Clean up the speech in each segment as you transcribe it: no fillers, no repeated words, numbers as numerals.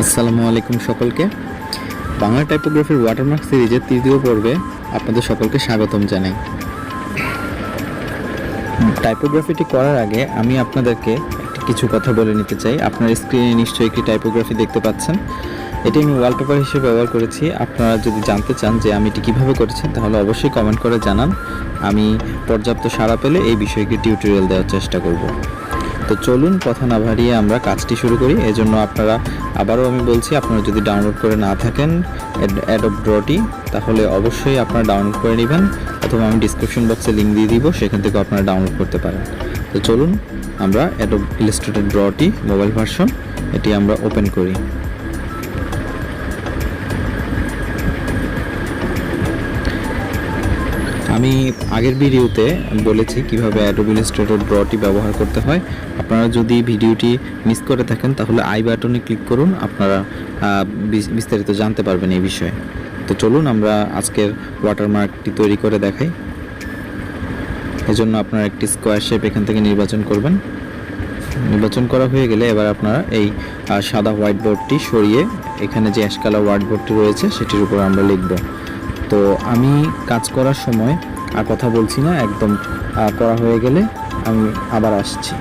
আসসালামু আলাইকুম সকলকে। বাংলা টাইপোগ্রাফির ওয়াটারমার্ক সিরিজের তৃতীয় পর্বে আপনাদের সকলকে স্বাগতম জানাই। টাইপোগ্রাফিটি করার আগে আমি আপনাদেরকে কিছু কথা বলে নিতে চাই। আপনার স্ক্রিনে নিশ্চয়ই একটি টাইপোগ্রাফি দেখতে পাচ্ছেন। এটি আমি ওয়ালপেপার হিসেবে ব্যবহার করেছি। আপনারা যদি জানতে চান যে আমি এটি কীভাবে করেছি তাহলে অবশ্যই কমেন্ট করে জানান। আমি পর্যাপ্ত সাড়া পেলে এই বিষয়কে টিউটোরিয়াল দেওয়ার চেষ্টা করব। তো চলুন কথা না বাড়িয়ে আমরা কাজটি শুরু করি। এজন্য আপনারা আবারও আমি বলছি, আপনারা যদি ডাউনলোড করে না থাকেন Adobe তাহলে অবশ্যই আপনারা ডাউনলোড করে নেবেন, অথবা আমি ডিসক্রিপশন বক্সে লিঙ্ক দিয়ে দিব, সেখান থেকে আপনারা ডাউনলোড করতে পারেন। তো চলুন আমরা Adobe Illustrator মোবাইল ভার্সন এটি আমরা ওপেন করি। আমি আগের ভিডিওতে বলেছি কিভাবে Adobe Illustrator ব্যবহার করতে হয়। আপনারা যদি ভিডিওটি মিস করে থাকেন তাহলে আই বাটনে ক্লিক করুন, আপনারা বিস্তারিত জানতে পারবেন এই বিষয়ে। তো চলুন আমরা আজকের ওয়াটারমার্কটি তৈরি করে দেখাই। এজন্য আপনারা একটি স্কোয়ার শেপ এখান থেকে নির্বাচন করবেন। নির্বাচন করা হয়ে গেলে এবার আপনারা এই সাদা হোয়াইট বোর্ডটি সরিয়ে এখানে যে অ্যাশ কালার হোয়াইট বোর্ডটি রয়েছে সেটির উপর আমরা লিখব। তো আমি কাজ করার সময় আর কথা বলছি না, একদম করা হয়ে গেলে আমি আবার আসছি।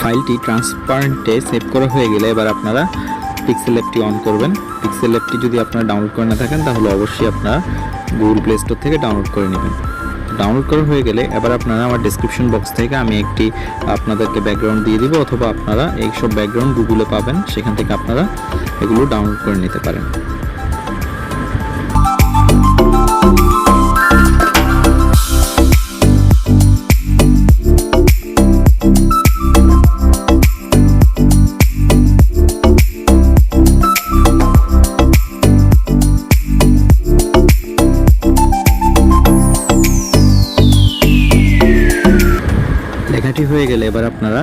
ফাইলটি ট্রান্সপারেন্টে সেভ করা হয়ে গেলে এবার আপনারা পিক্সেল অ্যাপটি অন করবেন। পিক্সেল অ্যাপটি যদি আপনারা ডাউনলোড করে না থাকেন তাহলে অবশ্যই আপনারা গুগল প্লে স্টোর থেকে ডাউনলোড করে নেবেন। ডাউনলোড করা হয়ে গেলে এবার আপনারা আমার ডেসক্রিপশন বক্স থেকে আমি একটি আপনাদেরকে ব্যাকগ্রাউন্ড দিয়ে দিব, অথবা আপনারা এই সব ব্যাকগ্রাউন্ড গুগলে পাবেন, সেখান থেকে আপনারা এগুলো ডাউনলোড করে নিতে পারেন। লেখাটি হয়ে গেলে এবার আপনারা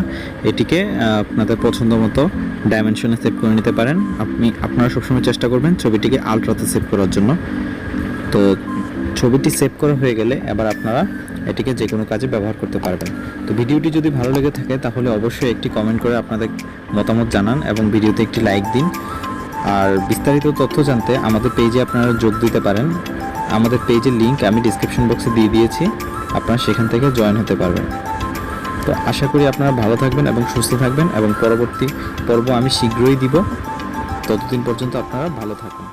এটিকে আপনাদের পছন্দ মতো ডাইমেনশনে সেভ করে নিতে পারেন। আপনারা সবসময় চেষ্টা করবেন ছবিটিকে আলট্রাতে সেভ করার জন্য। তো ছবিটি সেভ করা হয়ে গেলে এবার আপনারা এটিকে যে কোনো কাজে ব্যবহার করতে পারবেন। তো ভিডিওটি যদি ভালো লেগে থাকে তাহলে অবশ্যই একটি কমেন্ট করে আপনাদের মতামত জানান এবং ভিডিওতে একটি লাইক দিন। আর বিস্তারিত তথ্য জানতে আমাদের পেজে আপনারা যোগ দিতে পারেন। আমাদের পেজের লিঙ্ক আমি ডিসক্রিপশন বক্সে দিয়ে দিয়েছি, আপনারা সেখান থেকে জয়েন হতে পারবেন। তো আশা করি আপনারা ভালো থাকবেন এবং সুস্থ থাকবেন, এবং পরবর্তী পর্ব আমি শীঘ্রই দিব। ততদিন পর্যন্ত আপনারা ভালো থাকুন।